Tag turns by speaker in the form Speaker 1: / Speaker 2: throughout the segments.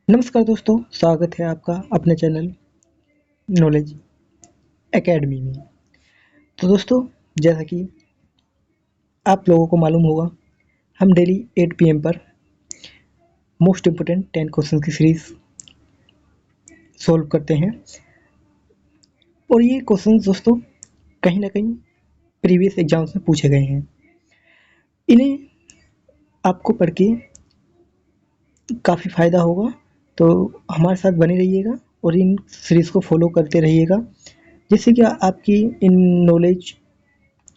Speaker 1: नमस्कार दोस्तों, स्वागत है आपका अपने चैनल नॉलेज एकेडमी में। तो दोस्तों, जैसा कि आप लोगों को मालूम होगा, हम डेली 8 पीएम पर मोस्ट इम्पोर्टेंट 10 क्वेश्चन की सीरीज सॉल्व करते हैं। और ये क्वेश्चन दोस्तों कहीं ना कहीं प्रीवियस एग्जाम्स में पूछे गए हैं। इन्हें आपको पढ़ के काफ़ी फ़ायदा होगा, तो हमारे साथ बने रहिएगा और इन सीरीज़ को फॉलो करते रहिएगा, जिससे कि आपकी in knowledge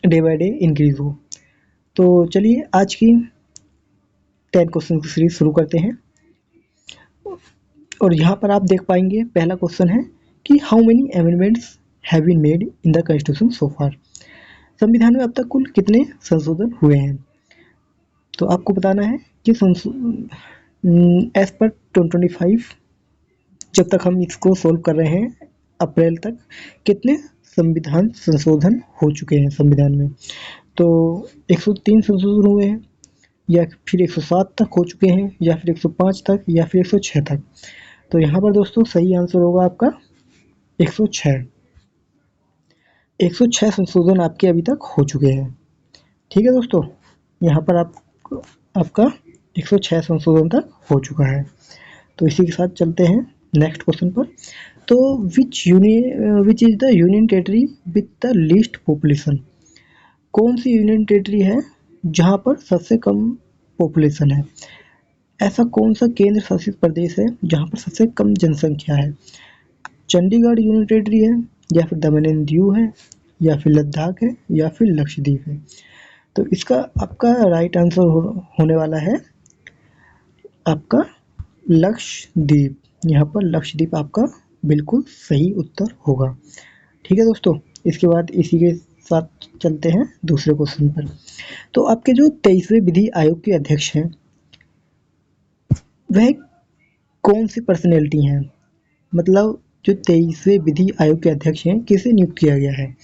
Speaker 1: day by day increase हो। तो चलिए आज की 10 क्वेश्चन की सीरीज शुरू करते हैं। और यहाँ पर आप देख पाएंगे, पहला क्वेश्चन है कि how many amendments have been made in the constitution so far. संविधान में अब तक कुल कितने संशोधन हुए हैं। तो आपको बताना है कि एज पर 2025, जब तक हम इसको सोल्व कर रहे हैं अप्रैल तक, कितने संविधान संशोधन हो चुके हैं संविधान में। तो 103 संशोधन हुए हैं, या फिर 107 तक हो चुके हैं, या फिर 105 तक, या फिर 106 तक। तो यहाँ पर दोस्तों सही आंसर होगा आपका 106। 106 संशोधन आपके अभी तक हो चुके हैं। ठीक है दोस्तों, यहाँ पर आपका 106 संशोधन तक हो चुका है। तो इसी के साथ चलते हैं नेक्स्ट क्वेश्चन पर। तो which is the union territory with the least population. कौन सी यूनियन टेरिटरी है जहाँ पर सबसे कम पॉपुलेशन है। ऐसा कौन सा केंद्र शासित प्रदेश है जहाँ पर सबसे कम जनसंख्या है। चंडीगढ़ यूनियन टेरिटरी है, या फिर दमन एंड दीव है, या फिर लद्दाख है, या फिर लक्षद्वीप है। तो इसका आपका राइट आंसर होने वाला है आपका लक्षद्वीप। यहाँ पर लक्षद्वीप आपका बिल्कुल सही उत्तर होगा। ठीक है दोस्तों, इसके बाद इसी के साथ चलते हैं दूसरे क्वेश्चन पर। तो आपके जो 23वें विधि आयोग के अध्यक्ष हैं, वह कौन सी पर्सनैलिटी हैं। मतलब जो 23वें विधि आयोग के अध्यक्ष हैं, किसे नियुक्त किया गया है।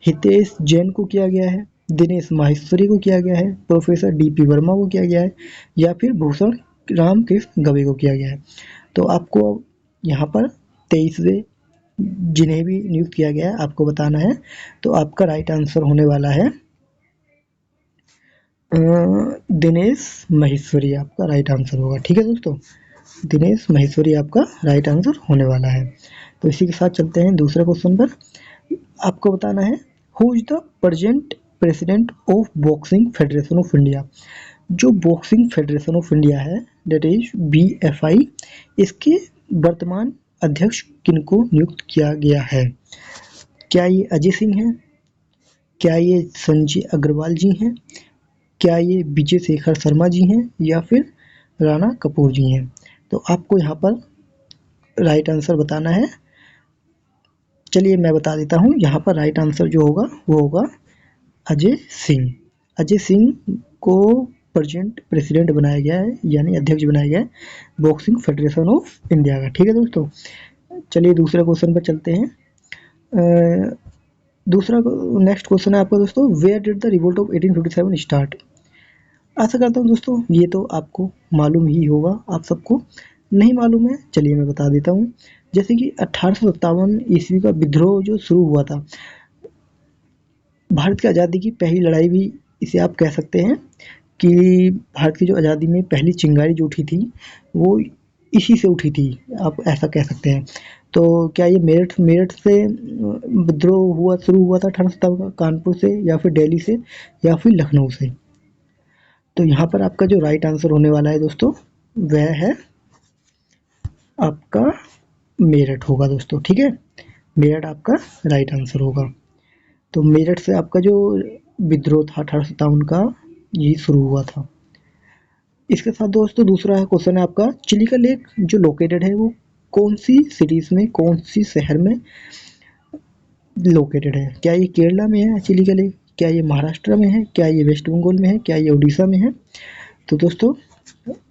Speaker 1: हितेश जैन को किया गया है, दिनेश माहेश्वरी को किया गया है, प्रोफेसर डीपी वर्मा को किया गया है, या फिर भूषण राम कृष्ण गवे को किया गया है। तो आपको यहाँ पर 23वें जिन्हें भी नियुक्त किया गया है आपको बताना है। तो आपका राइट आंसर होने वाला है दिनेश माहेश्वरी, आपका राइट आंसर होगा। ठीक है दोस्तों, दिनेश माहेश्वरी आपका राइट आंसर होने वाला है। तो इसी के साथ चलते हैं दूसरे क्वेश्चन पर। आपको बताना है who is the present president of boxing federation of India. जो बॉक्सिंग फेडरेशन ऑफ इंडिया है, दैट इज BFI, इसके वर्तमान अध्यक्ष किनको नियुक्त किया गया है। क्या ये अजय सिंह हैं, क्या ये संजय अग्रवाल जी हैं, क्या ये विजय शेखर शर्मा जी हैं, या फिर राणा कपूर जी हैं। तो आपको यहाँ पर राइट आंसर बताना है। चलिए मैं बता देता हूँ, यहाँ पर राइट आंसर जो होगा वो होगा अजय सिंह। अजय सिंह को प्रेजेंट प्रेसिडेंट बनाया गया है, यानी अध्यक्ष बनाया गया है बॉक्सिंग फेडरेशन ऑफ इंडिया का। ठीक है दोस्तों, चलिए दूसरे क्वेश्चन पर चलते हैं। दूसरा नेक्स्ट क्वेश्चन है आपका दोस्तों, where did the revolt of 1857 start. आशा करता हूँ दोस्तों ये तो आपको मालूम ही होगा, आप सबको नहीं मालूम है चलिए मैं बता देता हूँ। जैसे कि 1857 ईस्वी का विद्रोह जो शुरू हुआ था, भारत की आज़ादी की पहली लड़ाई भी इसे आप कह सकते हैं कि भारत की जो आज़ादी में पहली चिंगारी जो उठी थी वो इसी से उठी थी, आप ऐसा कह सकते हैं। तो क्या ये मेरठ मेरठ से विद्रोह शुरू हुआ था 1857 का, कानपुर से, या फिर दिल्ली से, या फिर लखनऊ से। तो यहाँ पर आपका जो राइट आंसर होने वाला है दोस्तों, वह है आपका मेरठ होगा दोस्तों। ठीक है, मेरठ आपका राइट आंसर होगा। तो मेरठ से आपका जो विद्रोह था 1857 का, ये शुरू हुआ था। इसके साथ दोस्तों दूसरा क्वेश्चन है आपका, चिलिका लेक जो लोकेटेड है वो कौन सी सिटीज में, कौन सी शहर में लोकेटेड है। क्या ये केरला में है चिलिका लेक, क्या ये महाराष्ट्र में है, क्या ये वेस्ट बंगाल में है, क्या ये उड़ीसा में है। तो दोस्तों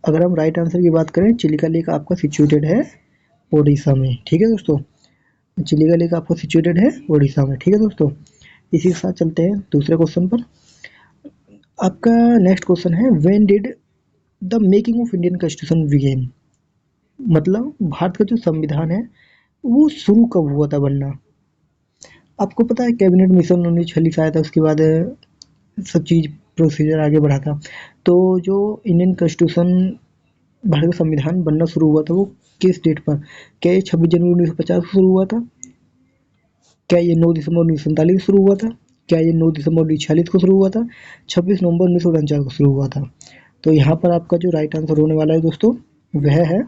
Speaker 1: अगर हम राइट आंसर की बात करें, चिलिका लेक आपका सिचुएटेड है उड़ीसा में। ठीक है दोस्तों, चिलिका लेक आपका सिचुएटेड है उड़ीसा में। ठीक है दोस्तों, इसी के साथ चलते हैं दूसरे क्वेश्चन पर। आपका नेक्स्ट क्वेश्चन है, when did the making of Indian constitution begin. मतलब भारत का जो संविधान है वो शुरू कब हुआ था बनना? आपको पता है कैबिनेट मिशन 1946 आया था, उसके बाद सब चीज़ प्रोसीजर आगे बढ़ा था। तो जो इंडियन कॉन्स्टिट्यूशन भारत का संविधान बनना शुरू हुआ था वो किस डेट पर? क्या ये 26 जनवरी 1950 को शुरू हुआ था? क्या ये 9 दिसंबर 1947 को शुरू हुआ था? क्या ये 9 दिसंबर 1946 को शुरू हुआ था? 26 नवंबर 1949 को शुरू हुआ था? तो यहाँ पर आपका जो राइट आंसर होने वाला है दोस्तों वह है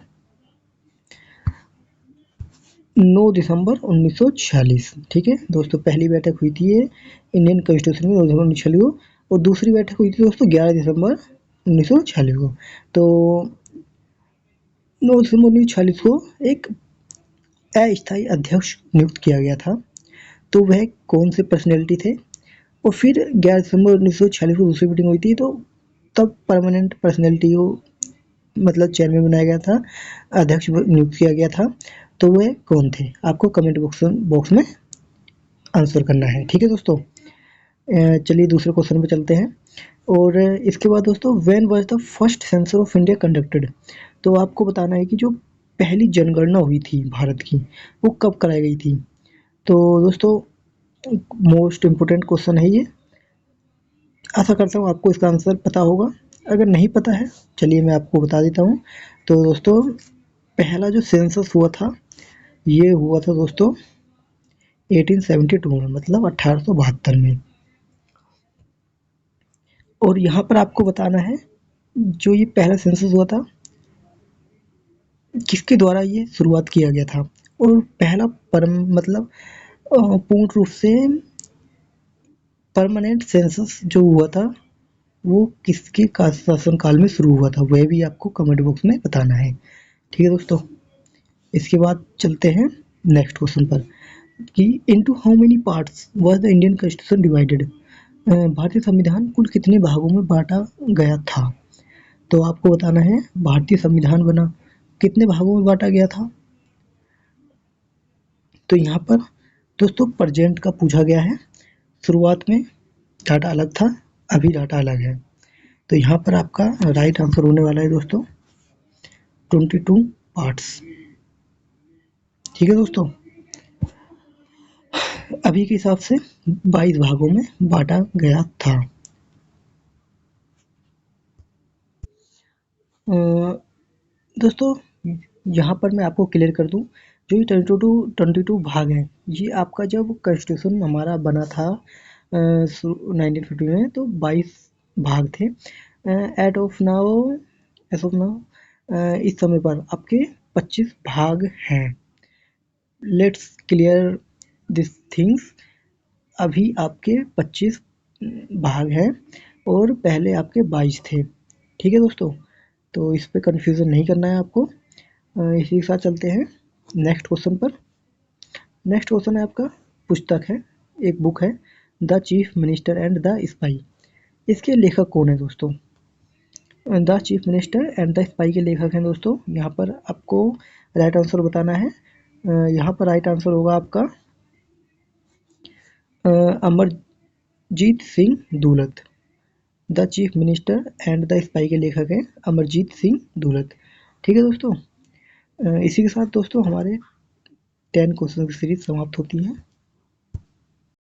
Speaker 1: 9 दिसंबर 1946। ठीक है दोस्तों, पहली बैठक हुई थी ये इंडियन कॉन्स्टिट्यूशन में 9 दिसंबर 1946 को, और दूसरी बैठक हुई थी दोस्तों 11 दिसंबर 1946 को। तो 9 दिसंबर 1946 को एक अस्थायी अध्यक्ष नियुक्त किया गया था। तो वह कौन से पर्सनैलिटी थे? और फिर 11 दिसंबर 1946 को दूसरी मीटिंग हुई थी, तो तब परमानेंट पर्सनैलिटी को मतलब चेयरमैन बनाया गया था, अध्यक्ष नियुक्त किया गया था। तो वह कौन थे? आपको कमेंट बॉक्स में आंसर करना है। ठीक है दोस्तों, चलिए दूसरे क्वेश्चन पे चलते हैं। और इसके बाद दोस्तों, when was the first census of India conducted? तो आपको बताना है कि जो पहली जनगणना हुई थी भारत की वो कब कराई गई थी? तो दोस्तों मोस्ट इम्पोर्टेंट क्वेश्चन है ये, आशा करता हूँ आपको इसका आंसर पता होगा। अगर नहीं पता है चलिए मैं आपको बता देता हूँ। तो दोस्तों पहला जो सेंसस हुआ था ये हुआ था दोस्तों 1872 में, मतलब 1872 में। और यहाँ पर आपको बताना है जो ये पहला सेंसस हुआ था किसके द्वारा ये शुरुआत किया गया था, और पहला परम मतलब पूर्ण रूप से परमानेंट सेंसस जो हुआ था वो किसके शासन काल में शुरू हुआ था, वह भी आपको कमेंट बॉक्स में बताना है। ठीक है दोस्तों, इसके बाद चलते हैं नेक्स्ट क्वेश्चन पर कि into how many parts was the Indian constitution divided? भारतीय संविधान कुल कितने भागों में बांटा गया था? तो आपको बताना है भारतीय संविधान बना कितने भागों में बांटा गया था। तो यहाँ पर दोस्तों प्रेजेंट का पूछा गया है, शुरुआत में डाटा अलग था, अभी डाटा अलग है। तो यहाँ पर आपका राइट आंसर होने वाला है दोस्तों 22 पार्ट्स। ठीक है दोस्तों, अभी के हिसाब से 22 भागों में बांटा गया था। दोस्तों यहाँ पर मैं आपको क्लियर कर दूं, जो ये 22 भाग हैं ये आपका जब कॉन्स्टिट्यूशन हमारा बना था 1950 में तो 22 भाग थे। At of now as of now इस समय पर आपके 25 भाग हैं। लेट्स क्लियर दिस थिंग्स, अभी आपके 25 भाग हैं और पहले आपके 22 थे। ठीक है दोस्तों, तो इस पे कंफ्यूजन नहीं करना है आपको। इसी के साथ चलते हैं नेक्स्ट क्वेश्चन पर। नेक्स्ट क्वेश्चन है आपका, पुस्तक है, एक बुक है, the chief minister and the spy. इसके लेखक कौन है दोस्तों? The chief minister and the spy के लेखक हैं दोस्तों। यहाँ पर आपको राइट आंसर बताना है। यहाँ पर राइट आंसर होगा आपका Amarjeet Singh Dulat. The chief minister and the spy के लेखक हैं अमरजीत सिंह दुलत। ठीक है दोस्तों, इसी के साथ दोस्तों हमारे 10 क्वेश्चन की सीरीज समाप्त होती है।